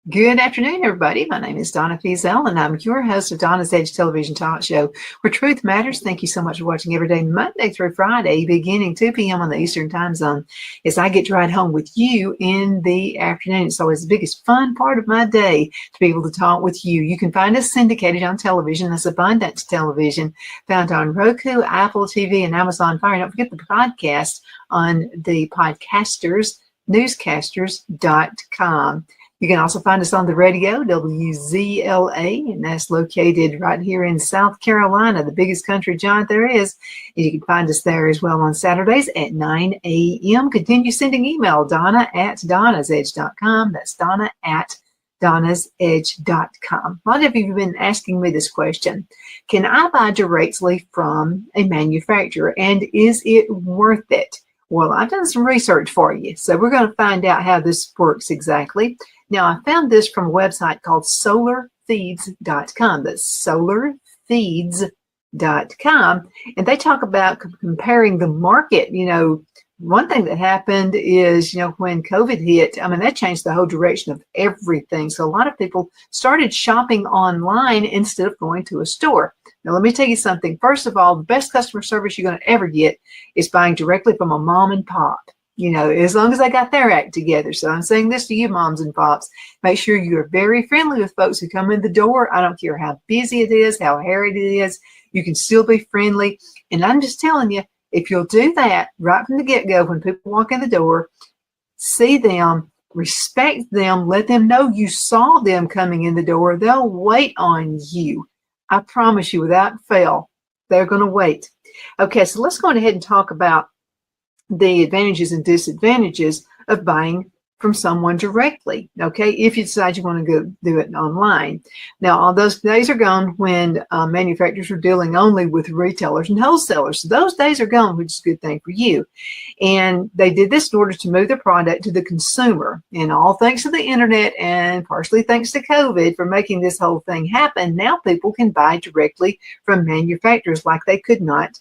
Good afternoon, everybody. My name is Donna Feazell, and I'm your host of Donna's Edge Television Talk Show, where truth matters. Thank you so much for watching every day, Monday through Friday, beginning 2 p.m. on the Eastern Time Zone, as I get to ride home with you in the afternoon. It's always the biggest fun part of my day to be able to talk with you. You can find us syndicated on television. That's Abundance Television, found on Roku, Apple TV, and Amazon Fire. Don't forget the podcast on the podcasters, newscasters.com. You can also find us on the radio, WZLA, and that's located right here in South Carolina, the biggest country giant there is. And you can find us there as well on Saturdays at 9 a.m. Continue sending email, Donna@DonnasEdge.com. That's Donna@DonnasEdge.com. A lot of you have been asking me this question. Can I buy directly from a manufacturer, and is it worth it? Well, I've done some research for you, so we're going to find out how this works exactly. Now, I found this from a website called solarfeeds.com. That's solarfeeds.com. And they talk about comparing the market. One thing that happened is, when COVID hit, that changed the whole direction of everything. So a lot of people started shopping online instead of going to a store. Now, let me tell you something. First of all, the best customer service you're going to ever get is buying directly from a mom and pop. As long as they got their act together. So I'm saying this to you, moms and pops. Make sure you are very friendly with folks who come in the door. I don't care how busy it is, how harried it is. You can still be friendly. And I'm just telling you, if you'll do that right from the get-go, when people walk in the door, see them, respect them, let them know you saw them coming in the door, they'll wait on you. I promise you, without fail, they're going to wait. Okay, so let's go ahead and talk about the advantages and disadvantages of buying from someone directly, okay, if you decide you want to go do it online. Now, all those days are gone when manufacturers are dealing only with retailers and wholesalers. So those days are gone, which is a good thing for you. And they did this in order to move the product to the consumer. And all thanks to the internet and partially thanks to COVID for making this whole thing happen, now people can buy directly from manufacturers like they could not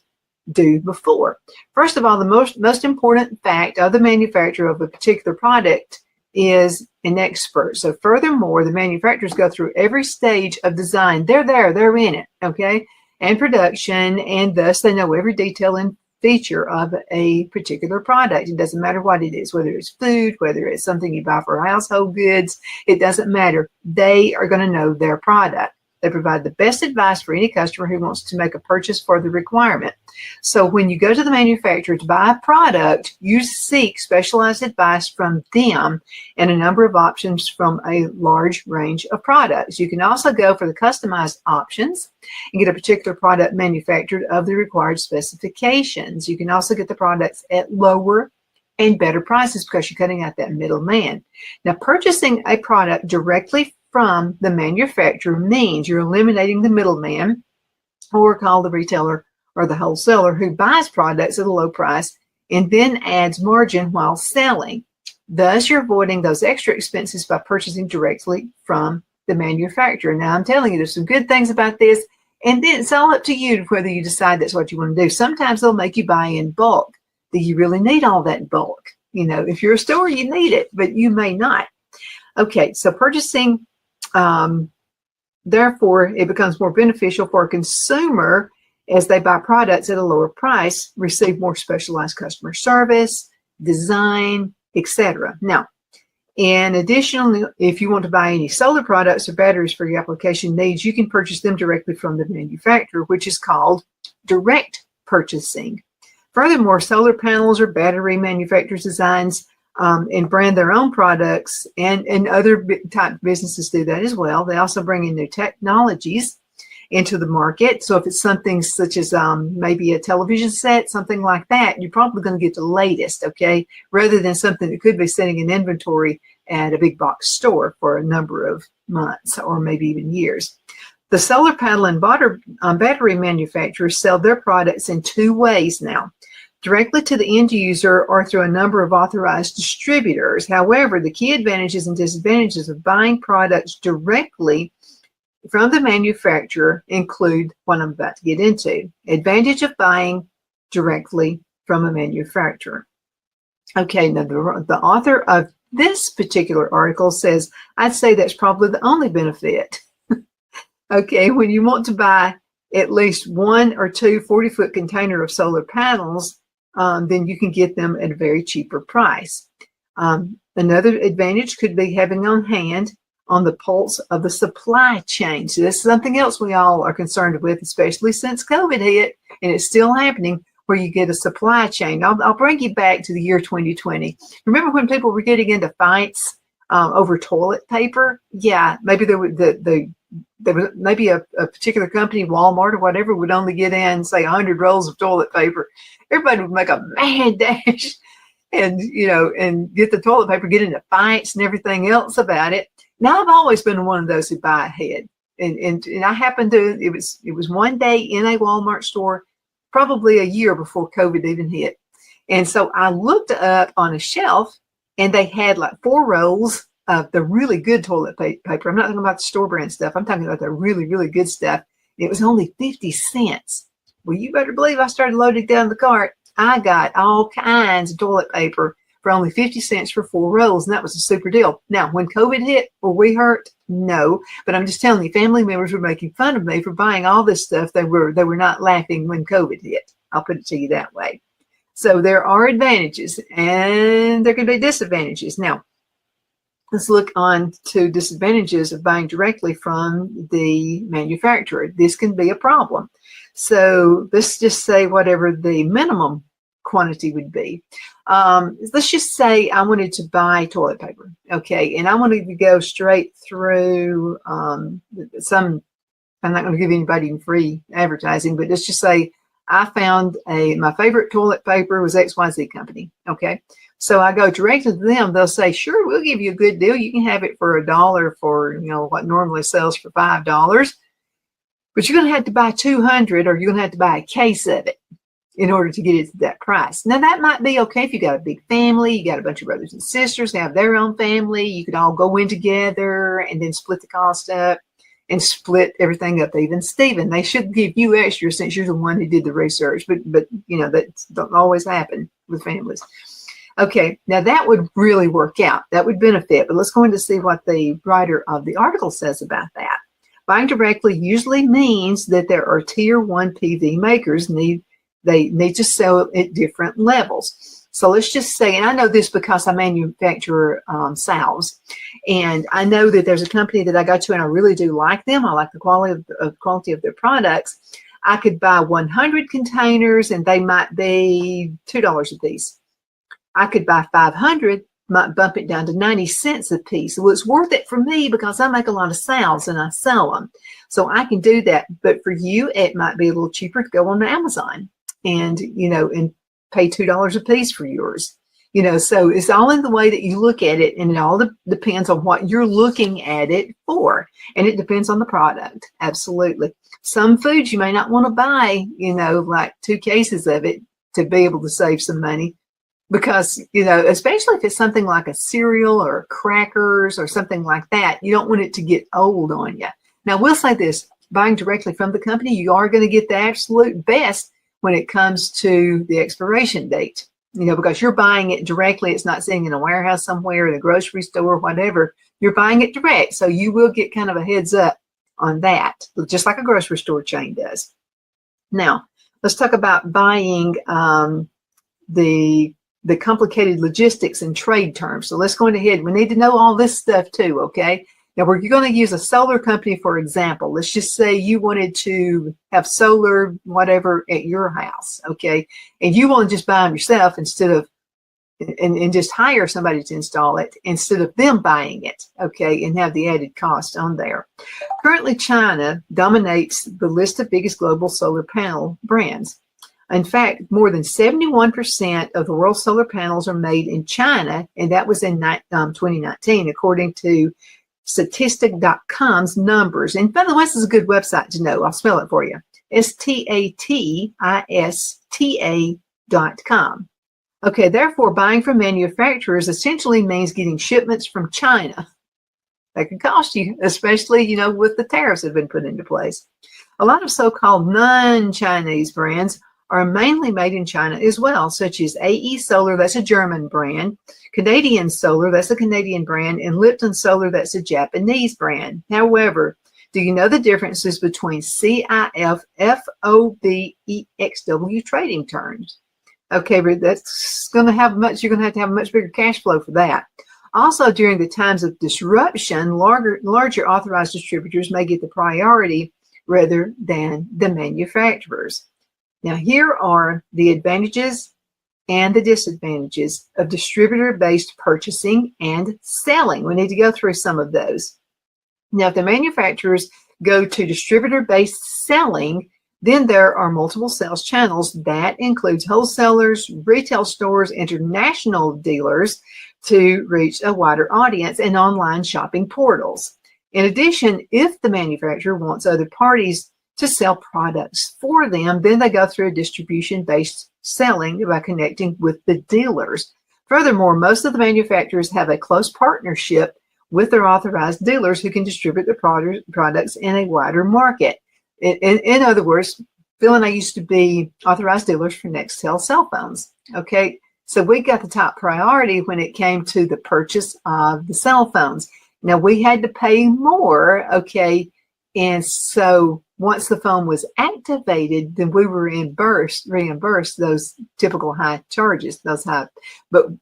do before. First of all, the most important fact of the manufacturer of a particular product is an expert. So furthermore, the manufacturers go through every stage of design. They're there, they're in it, okay, and production, and thus they know every detail and feature of a particular product. It doesn't matter what it is, whether it's food, whether it's something you buy for household goods, it doesn't matter. They are going to know their product. They provide the best advice for any customer who wants to make a purchase for the requirement. So when you go to the manufacturer to buy a product, you seek specialized advice from them and a number of options from a large range of products. You can also go for the customized options and get a particular product manufactured of the required specifications. You can also get the products at lower and better prices because you're cutting out that middleman. Now, purchasing a product directly from the manufacturer means you're eliminating the middleman, or called the retailer or the wholesaler, who buys products at a low price and then adds margin while selling. Thus, you're avoiding those extra expenses by purchasing directly from the manufacturer. Now, I'm telling you, there's some good things about this, and then it's all up to you whether you decide that's what you want to do. Sometimes they'll make you buy in bulk. Do you really need all that bulk? If you're a store, you need it, but you may not. Okay, so purchasing therefore, it becomes more beneficial for a consumer as they buy products at a lower price, receive more specialized customer service, design, etc. Now, in addition, if you want to buy any solar products or batteries for your application needs, you can purchase them directly from the manufacturer, which is called direct purchasing. Furthermore, solar panels or battery manufacturers' designs and brand their own products, and other type businesses do that as well. They also bring in new technologies into the market. So if it's something such as maybe a television set, something like that, you're probably going to get the latest, okay, rather than something that could be sitting in inventory at a big box store for a number of months or maybe even years. The solar panel and battery manufacturers sell their products in two ways now: directly to the end user or through a number of authorized distributors. However, the key advantages and disadvantages of buying products directly from the manufacturer include what I'm about to get into. Advantage of buying directly from a manufacturer. Okay, now the author of this particular article says, I'd say that's probably the only benefit. Okay, when you want to buy at least 1 or 2 40-foot container of solar panels, then you can get them at a very cheaper price. Another advantage could be having on hand on the pulse of the supply chain. So this is something else we all are concerned with, especially since COVID hit, and it's still happening, where you get a supply chain. I'll bring you back to the year 2020. Remember when people were getting into fights over toilet paper? Yeah, maybe there was maybe a particular company, Walmart or whatever, would only get in, say, 100 rolls of toilet paper. Everybody would make a mad dash and, and get the toilet paper, get into fights and everything else about it. Now, I've always been one of those who buy ahead. And I happened to, it was one day in a Walmart store, probably a year before COVID even hit. And so I looked up on a shelf, and they had like 4 rolls of the really good toilet paper. I'm not talking about the store brand stuff. I'm talking about the really, really good stuff. It was only 50 cents. Well, you better believe I started loading down the cart. I got all kinds of toilet paper for only 50 cents for 4 rolls, and that was a super deal. Now, when COVID hit, were we hurt? No, but I'm just telling you, family members were making fun of me for buying all this stuff. They were not laughing when COVID hit. I'll put it to you that way. So there are advantages, and there can be disadvantages. Now, let's look on to disadvantages of buying directly from the manufacturer. This can be a problem. So let's just say whatever the minimum quantity would be. Let's just say I wanted to buy toilet paper, okay, and I wanted to go straight through I'm not going to give anybody free advertising, but let's just say I found my favorite toilet paper was XYZ company, okay. So I go directly to them. They'll say, sure, we'll give you a good deal. You can have it for $1 for, what normally sells for $5. But you're going to have to buy 200, or you're going to have to buy a case of it in order to get it to that price. Now, that might be okay if you got a big family, you got a bunch of brothers and sisters, they have their own family. You could all go in together and then split the cost up and split everything up. Even Stephen, they should give you extra since you're the one who did the research. But that don't always happen with families. Okay, now that would really work out. That would benefit. But let's go in to see what the writer of the article says about that. Buying directly usually means that there are tier 1 PV makers. They need to sell at different levels. So let's just say, and I know this because I manufacture salves, and I know that there's a company that I go to and I really do like them. I like the quality of their products. I could buy 100 containers and they might be $2 a piece. I could buy 500, might bump it down to 90 cents a piece. Well, it's worth it for me because I make a lot of salves and I sell them. So I can do that. But for you, it might be a little cheaper to go on Amazon and, and pay $2 a piece for yours. So it's all in the way that you look at it, and it all depends on what you're looking at it for. And it depends on the product. Absolutely. Some foods you may not want to buy, like 2 cases of it to be able to save some money. Because, especially if it's something like a cereal or crackers or something like that, you don't want it to get old on you. Now, we'll say this, buying directly from the company, you are going to get the absolute best when it comes to the expiration date, because you're buying it directly. It's not sitting in a warehouse somewhere, in a grocery store, whatever. You're buying it direct. So you will get kind of a heads up on that, just like a grocery store chain does. Now, let's talk about buying the complicated logistics and trade terms. So let's go ahead. We need to know all this stuff too, okay? Now, you're going to use a solar company, for example. Let's just say you wanted to have solar, whatever, at your house, okay? And you want to just buy them yourself instead of, and just hire somebody to install it instead of them buying it, okay, and have the added cost on there. Currently, China dominates the list of biggest global solar panel brands. In fact, more than 71% of the world's solar panels are made in China, and that was in 2019, according to Statistic.com's numbers. And by the way, this is a good website to know. I'll spell it for you. Statista.com. Okay, therefore, buying from manufacturers essentially means getting shipments from China. That could cost you, especially, with the tariffs that have been put into place. A lot of so-called non-Chinese brands are mainly made in China as well, such as AE Solar, that's a German brand, Canadian Solar, that's a Canadian brand, and Lipton Solar, that's a Japanese brand. However, do you know the differences between CIF, FOB, EXW trading terms? Okay, but that's going to have you're going to have a much bigger cash flow for that. Also, during the times of disruption, larger authorized distributors may get the priority rather than the manufacturers. Now, here are the advantages and the disadvantages of distributor-based purchasing and selling. We need to go through some of those. Now, if the manufacturers go to distributor-based selling, then there are multiple sales channels. That includes wholesalers, retail stores, international dealers to reach a wider audience, and online shopping portals. In addition, if the manufacturer wants other parties to sell products for them, then they go through a distribution-based selling by connecting with the dealers. Furthermore, most of the manufacturers have a close partnership with their authorized dealers who can distribute the products in a wider market. In other words, Phil and I used to be authorized dealers for Nextel cell phones. Okay, so we got the top priority when it came to the purchase of the cell phones. Now, we had to pay more, okay, and so once the phone was activated, then we were reimbursed those typical high charges, but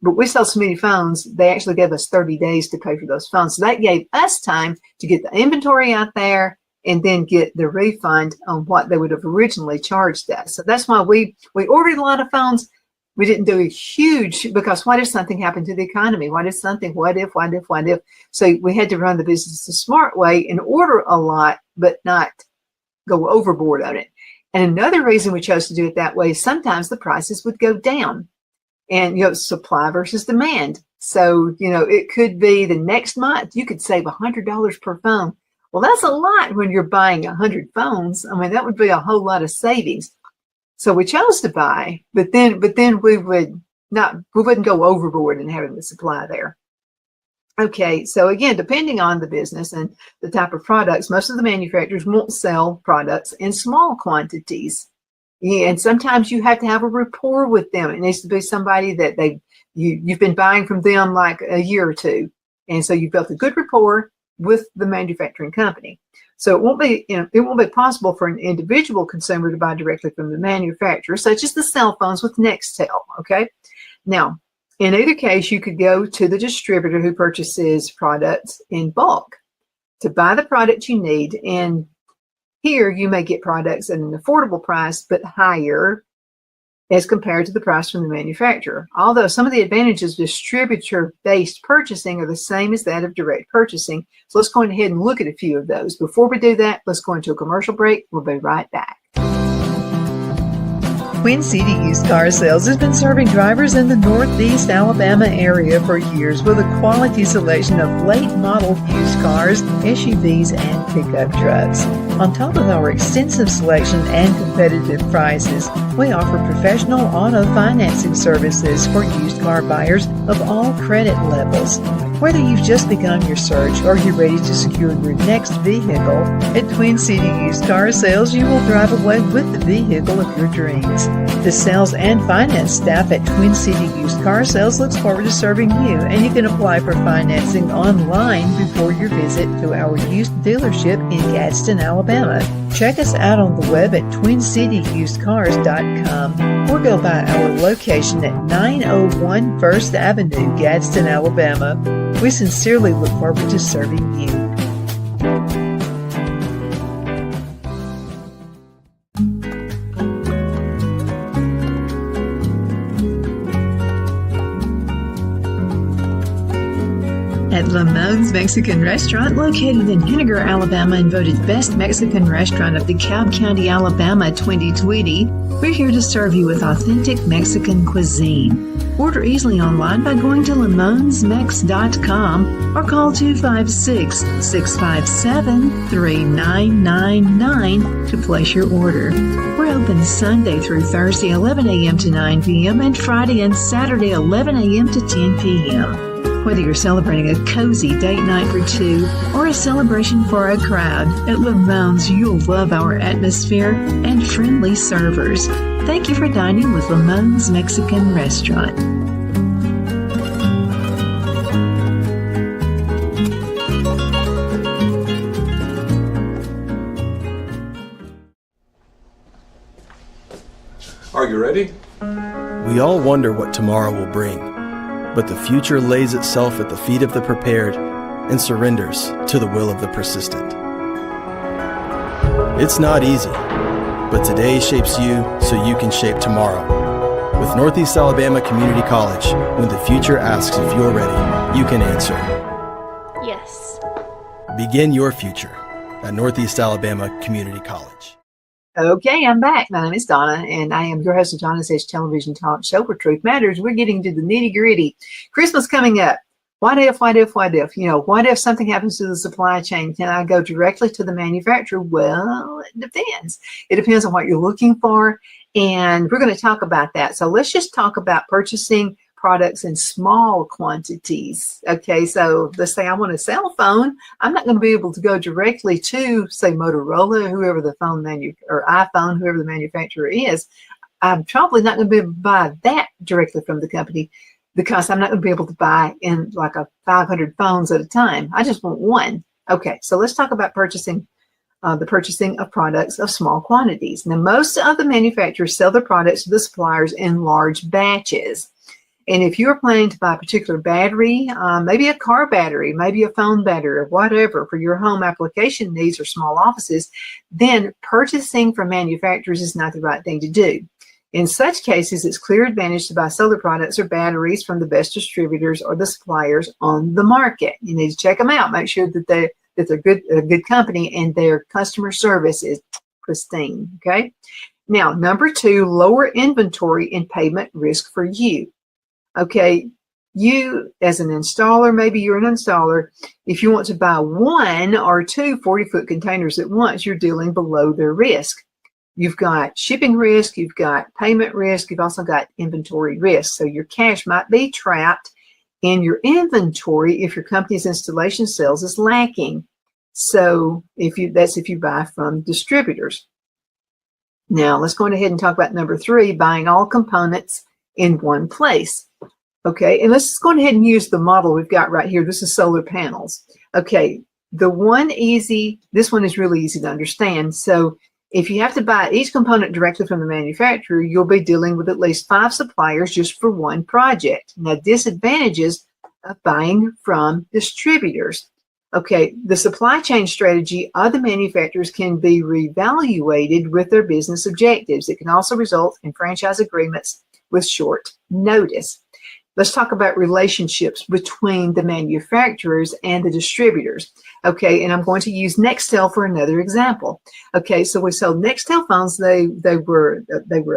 we sold so many phones, they actually gave us 30 days to pay for those phones. So that gave us time to get the inventory out there and then get the refund on what they would have originally charged us. So that's why we ordered a lot of phones. We didn't do a huge, because what if something happened to the economy? What if? So we had to run the business the smart way and order a lot, but not go overboard on it. And another reason we chose to do it that way is sometimes the prices would go down, and supply versus demand. So it could be the next month you could save $100 per phone. Well, that's a lot when you're buying 100 phones. I mean, that would be a whole lot of savings. So we chose to buy, but then we wouldn't go overboard in having the supply there. Okay, so again, depending on the business and the type of products, most of the manufacturers won't sell products in small quantities. Yeah, and sometimes you have to have a rapport with them. It needs to be somebody that you've been buying from them like a year or two. And so you've built a good rapport with the manufacturing company. So it won't be possible for an individual consumer to buy directly from the manufacturer, such as the cell phones with Nextel. Okay. Now, in either case, you could go to the distributor who purchases products in bulk to buy the product you need. And here you may get products at an affordable price, but higher as compared to the price from the manufacturer. Although some of the advantages of distributor-based purchasing are the same as that of direct purchasing. So let's go ahead and look at a few of those. Before we do that, let's go into a commercial break. We'll be right back. Twin City Used Car Sales has been serving drivers in the Northeast Alabama area for years with a quality selection of late model used cars, SUVs, and pickup trucks. On top of our extensive selection and competitive prices, we offer professional auto financing services for used car buyers of all credit levels. Whether you've just begun your search or you're ready to secure your next vehicle, at Twin City Used Car Sales, you will drive away with the vehicle of your dreams. The sales and finance staff at Twin City Used Car Sales looks forward to serving you, and you can apply for financing online before your visit to our used dealership in Gadsden, Alabama. Check us out on the web at twincityusedcars.com or go by our location at 901 First Avenue, Gadsden, Alabama. We sincerely look forward to serving you. At Lamone's Mexican Restaurant, located in Henniger, Alabama, and voted Best Mexican Restaurant of DeKalb County, Alabama 2020, we're here to serve you with authentic Mexican cuisine. Order easily online by going to lamonsmex.com or call 256-657-3999 to place your order. We're open Sunday through Thursday, 11 a.m. to 9 p.m. and Friday and Saturday, 11 a.m. to 10 p.m. Whether you're celebrating a cozy date night for two or a celebration for a crowd, at Lamone's you'll love our atmosphere and friendly servers. Thank you for dining with Lamon's Mexican Restaurant. Are you ready? We all wonder what tomorrow will bring, but the future lays itself at the feet of the prepared and surrenders to the will of the persistent. It's not easy, but today shapes you so you can shape tomorrow. With Northeast Alabama Community College, when the future asks if you're ready, you can answer. Yes. Begin your future at Northeast Alabama Community College. Okay, I'm back. My name is Donna, and I am your host of Donna Says Television Talk Show where truth matters. We're getting to the nitty gritty. Christmas coming up. What if? What if something happens to the supply chain? Can I go directly to the manufacturer? Well, it depends. It depends on what you're looking for, and we're going to talk about that. So let's just talk about purchasing products in small quantities. Okay, so let's say I want a cell phone. I'm not going to be able to go directly to, say, Motorola, whoever the phone or iPhone, whoever the manufacturer is. I'm probably not going to be able to buy that directly from the company because I'm not going to be able to buy in like 500 phones at a time. I just want one. Okay, so let's talk about the purchasing of products of small quantities. Now, most of the manufacturers sell their products to the suppliers in large batches. And if you're planning to buy a particular battery, maybe a car battery, maybe a phone battery or whatever for your home application needs or small offices, then purchasing from manufacturers is not the right thing to do. In such cases, it's clear advantage to buy solar products or batteries from the best distributors or the suppliers on the market. You need to check them out. Make sure that they're a good company and their customer service is pristine. Okay. Now, number 2, lower inventory and payment risk for you. Okay, you as an installer, maybe you're an installer, if you want to buy 1 or 2 40-foot containers at once, you're dealing below their risk. You've got shipping risk, you've got payment risk, you've also got inventory risk. So your cash might be trapped in your inventory if your company's installation sales is lacking. So if you buy from distributors. Now let's go ahead and talk about number 3, buying all components in one place. Okay, and let's go ahead and use the model we've got right here. This is solar panels. Okay, this one is really easy to understand. So if you have to buy each component directly from the manufacturer, you'll be dealing with at least 5 suppliers just for one project. Now, disadvantages of buying from distributors. Okay, the supply chain strategy of the manufacturers can be reevaluated with their business objectives. It can also result in franchise agreements with short notice. Let's talk about relationships between the manufacturers and the distributors. Okay, and I'm going to use Nextel for another example. Okay, so we sold Nextel phones. They were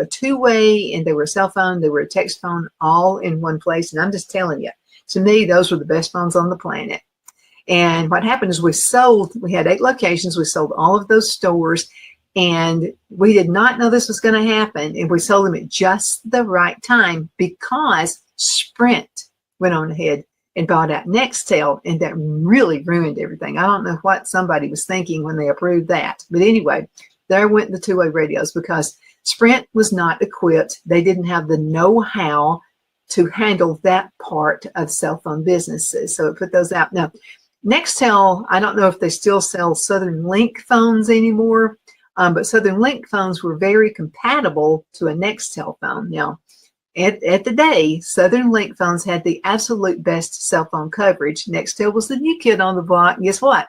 a two-way, and they were a cell phone, they were a text phone, all in one place. And I'm just telling you, to me, those were the best phones on the planet. And what happened is we had 8 locations. We sold all of those stores. And we did not know this was going to happen. And we sold them at just the right time because Sprint went on ahead and bought out Nextel, and that really ruined everything. I don't know what somebody was thinking when they approved that. But anyway, there went the two-way radios because Sprint was not equipped. They didn't have the know-how to handle that part of cell phone businesses. So it put those out. Now, Nextel, I don't know if they still sell Southern Link phones anymore. But Southern Link phones were very compatible to a Nextel phone. Now, at the day, Southern Link phones had the absolute best cell phone coverage. Nextel was the new kid on the block. And guess what?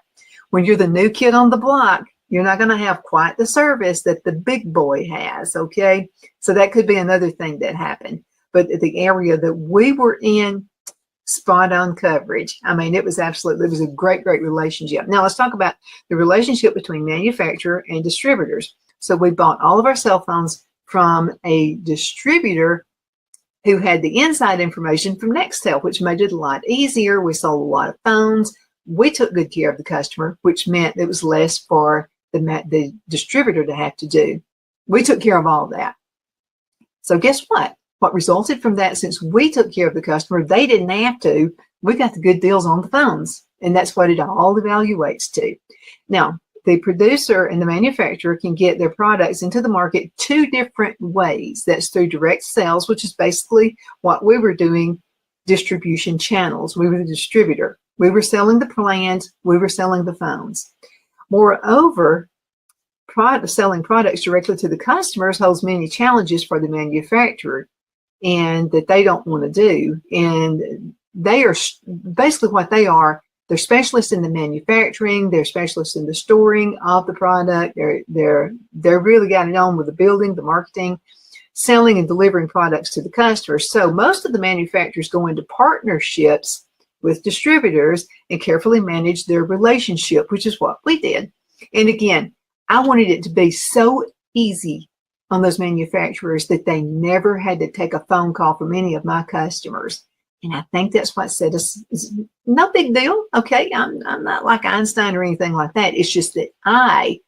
When you're the new kid on the block, you're not going to have quite the service that the big boy has, okay? So that could be another thing that happened. But the area that we were in, spot on coverage. I mean, it was a great, great relationship. Now let's talk about the relationship between manufacturer and distributors. So we bought all of our cell phones from a distributor who had the inside information from Nextel, which made it a lot easier. We sold a lot of phones. We took good care of the customer, which meant it was less for the distributor to have to do. We took care of all of that. So guess what? What resulted from that, since we took care of the customer, they didn't have to, we got the good deals on the phones. And that's what it all evaluates to. Now, the producer and the manufacturer can get their products into the market two different ways. That's through direct sales, which is basically what we were doing, distribution channels. We were the distributor. We were selling the plans. We were selling the phones. Moreover, selling products directly to the customers holds many challenges for the manufacturer and that they don't want to do. And they are basically what they are. They're specialists in the manufacturing. They're specialists in the storing of the product. They're really got it on with the building, the marketing, selling and delivering products to the customers. So most of the manufacturers go into partnerships with distributors and carefully manage their relationship, which is what we did. And again, I wanted it to be so easy on those manufacturers that they never had to take a phone call from any of my customers. And I think that's what set us, no big deal. Okay. I'm not like Einstein or anything like that. It's just that I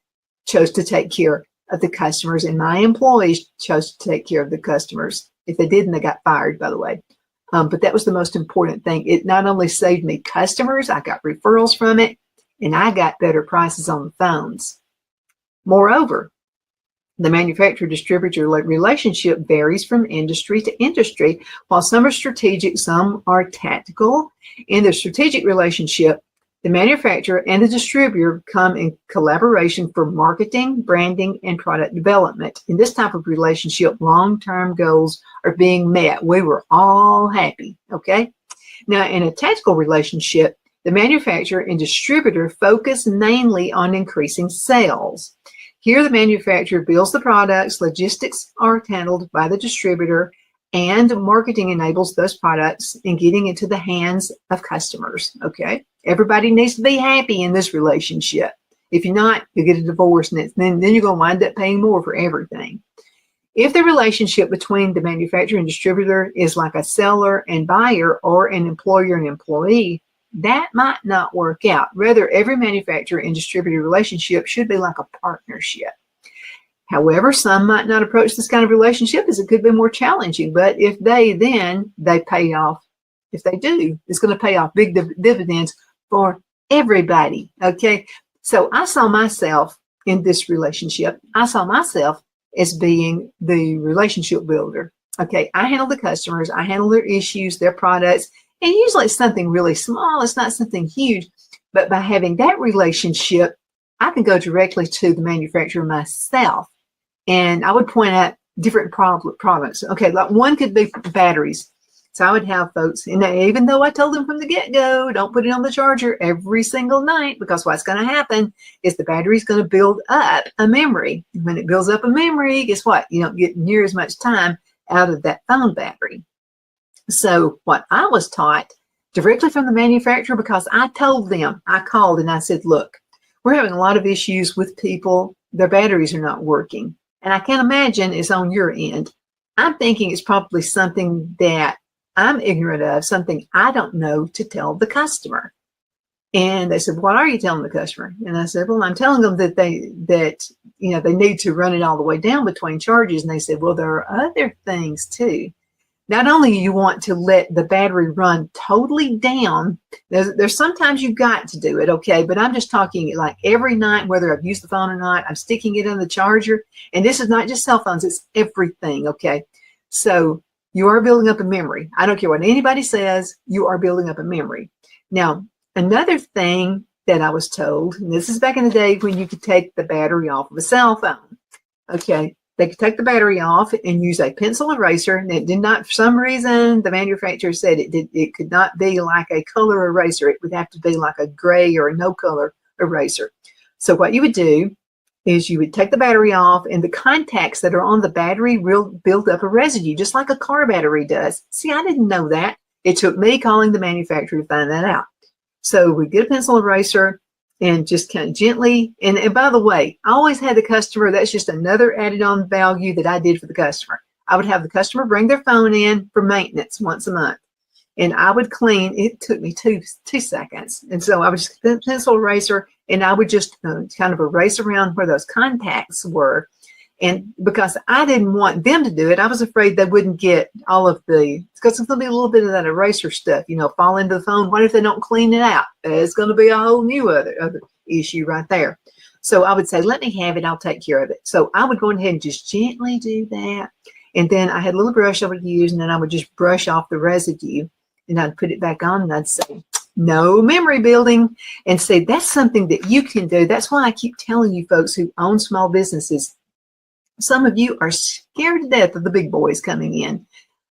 chose to take care of the customers and my employees chose to take care of the customers. If they didn't, they got fired, by the way. But that was the most important thing. It not only saved me customers, I got referrals from it, and I got better prices on the phones. Moreover, the manufacturer-distributor relationship varies from industry to industry. While some are strategic, some are tactical. In the strategic relationship, the manufacturer and the distributor come in collaboration for marketing, branding, and product development. In this type of relationship, long-term goals are being met. We were all happy, okay? Now, in a tactical relationship, the manufacturer and distributor focus mainly on increasing sales. Here, the manufacturer builds the products, logistics are handled by the distributor, and marketing enables those products in getting into the hands of customers, okay? Everybody needs to be happy in this relationship. If you're not, you'll get a divorce, and then you're going to wind up paying more for everything. If the relationship between the manufacturer and distributor is like a seller and buyer or an employer and employee, that might not work out. Rather, every manufacturer and distributor relationship should be like a partnership. However, some might not approach this kind of relationship as it could be more challenging. But if they pay off. If they do, it's going to pay off big dividends for everybody. Okay. So I saw myself in this relationship. I saw myself as being the relationship builder. Okay. I handle the customers. I handle their issues, their products. And usually it's something really small. It's not something huge. But by having that relationship, I can go directly to the manufacturer myself. And I would point out different products. Okay, like one could be batteries. So I would have folks, and even though I told them from the get-go, don't put it on the charger every single night, because what's going to happen is the battery's going to build up a memory. When it builds up a memory, guess what? You don't get near as much time out of that phone battery. So what I was taught directly from the manufacturer, because I told them, I called and I said, look, we're having a lot of issues with people. Their batteries are not working. And I can't imagine it's on your end. I'm thinking it's probably something that I'm ignorant of, something I don't know to tell the customer. And they said, what are you telling the customer? And I said, well, I'm telling them that they need to run it all the way down between charges. And they said, well, there are other things too. Not only you want to let the battery run totally down, there's sometimes you've got to do it, okay? But I'm just talking like every night, whether I've used the phone or not, I'm sticking it in the charger. And this is not just cell phones, it's everything, okay? So you are building up a memory. I don't care what anybody says, you are building up a memory. Now, another thing that I was told, and this is back in the day when you could take the battery off of a cell phone, okay? They could take the battery off and use a pencil eraser, and it did not, for some reason, the manufacturer said it could not be like a color eraser. It would have to be like a gray or a no color eraser. So what you would do is you would take the battery off, and the contacts that are on the battery will build up a residue, just like a car battery does. See, I didn't know that. It took me calling the manufacturer to find that out. So we get a pencil eraser, and just kind of gently, and by the way, I always had the customer, that's just another added on value that I did for the customer. I would have the customer bring their phone in for maintenance once a month, and I would clean. It took me two seconds. And so I would just get a pencil eraser, and I would just kind of erase around where those contacts were. And because I didn't want them to do it, I was afraid they wouldn't get all of the, because it's going to be a little bit of that eraser stuff, fall into the phone. What if they don't clean it out? It's going to be a whole new other issue right there. So I would say, let me have it. I'll take care of it. So I would go ahead and just gently do that. And then I had a little brush I would use, and then I would just brush off the residue, and I'd put it back on, and I'd say, no memory building. And say, that's something that you can do. That's why I keep telling you folks who own small businesses, some of you are scared to death of the big boys coming in.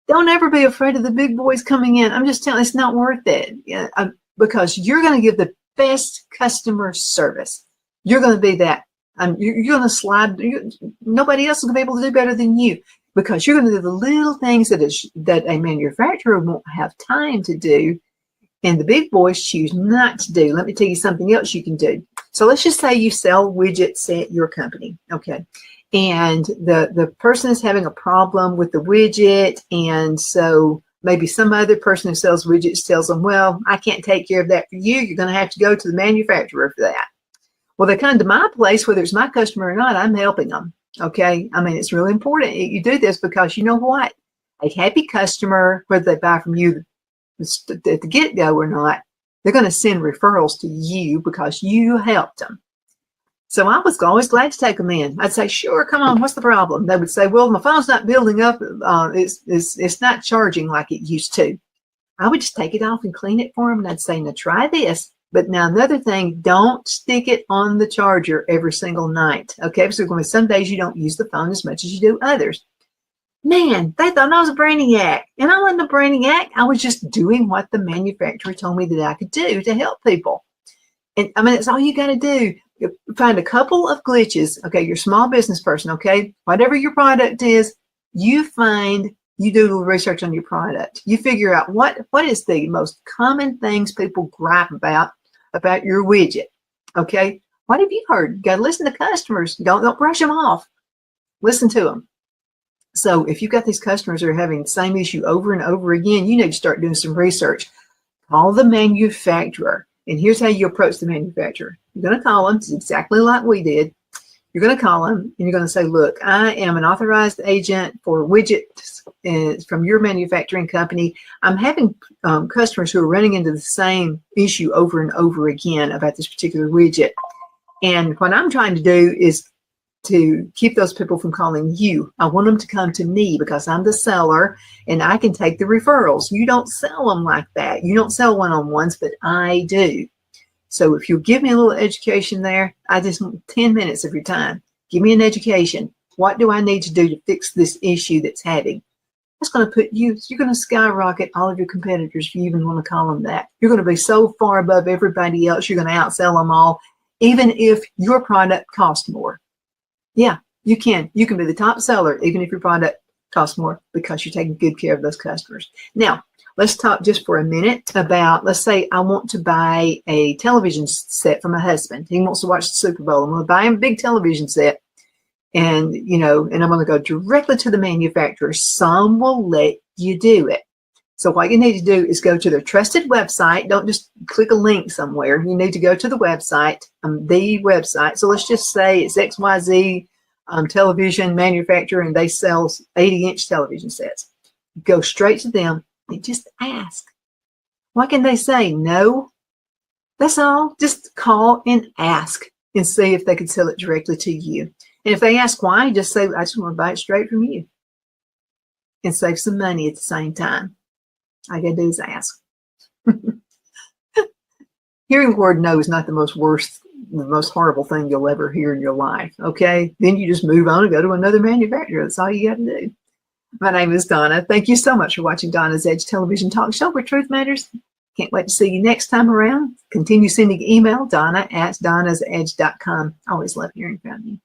Don't ever be afraid of the big boys coming in. I'm just telling you, it's not worth it, because you're going to give the best customer service. You're going to be that. You're going to slide. Nobody else is going to be able to do better than you, because you're going to do the little things that a manufacturer won't have time to do, and the big boys choose not to do. Let me tell you something else you can do. So let's just say you sell widgets at your company, okay? And the person is having a problem with the widget, and so maybe some other person who sells widgets tells them, well, I can't take care of that for you. You're going to have to go to the manufacturer for that. Well, they come to my place, whether it's my customer or not, I'm helping them, okay? I mean, it's really important you do this, because you know what? A happy customer, whether they buy from you at the get-go or not, they're going to send referrals to you because you helped them. So I was always glad to take them in. I'd say, sure, come on, what's the problem? They would say, well, my phone's not building up. It's not charging like it used to. I would just take it off and clean it for them, and I'd say, now try this. But now another thing, don't stick it on the charger every single night. Okay, so going to be some days you don't use the phone as much as you do others. Man, they thought I was a brainiac, and I wasn't a brainiac. I was just doing what the manufacturer told me that I could do to help people. And I mean, that's all you got to do. You find a couple of glitches. Okay, you're a small business person. Okay, whatever your product is, you do a little research on your product. You figure out what is the most common things people gripe about your widget. Okay, what have you heard? You got to listen to customers. Don't brush them off. Listen to them. So if you've got these customers that are having the same issue over and over again, you need to start doing some research. Call the manufacturer. And here's how you approach the manufacturer. You're going to call them, it's exactly like we did. You're going to call them, and you're going to say, look, I am an authorized agent for widgets from your manufacturing company. I'm having customers who are running into the same issue over and over again about this particular widget. And what I'm trying to do is to keep those people from calling you. I want them to come to me because I'm the seller and I can take the referrals. You don't sell them like that. You don't sell one-on-ones, but I do. So if you'll give me a little education there, I just want 10 minutes of your time. Give me an education. What do I need to do to fix this issue that's having? That's going to put you, you're going to skyrocket all of your competitors if you even want to call them that. You're going to be so far above everybody else, you're going to outsell them all, even if your product costs more. Yeah, you can. You can be the top seller, even if your product costs more, because you're taking good care of those customers. Now, let's talk just for a minute about, let's say I want to buy a television set for my husband. He wants to watch the Super Bowl. I'm going to buy him a big television set. And, and I'm going to go directly to the manufacturer. Some will let you do it. So what you need to do is go to their trusted website. Don't just click a link somewhere. You need to go to the website, the website. So let's just say it's XYZ television manufacturer, and they sell 80-inch television sets. Go straight to them and just ask. What can they say? No. That's all. Just call and ask and see if they can sell it directly to you. And if they ask why, just say, I just want to buy it straight from you and save some money at the same time. All you got to do is ask. Hearing the word no is not the most horrible thing you'll ever hear in your life, okay? Then you just move on and go to another manufacturer. That's all you got to do. My name is Donna. Thank you so much for watching Donna's Edge television talk show where truth matters. Can't wait to see you next time around. Continue sending email, Donna@donnasedge.com. Always love hearing from you.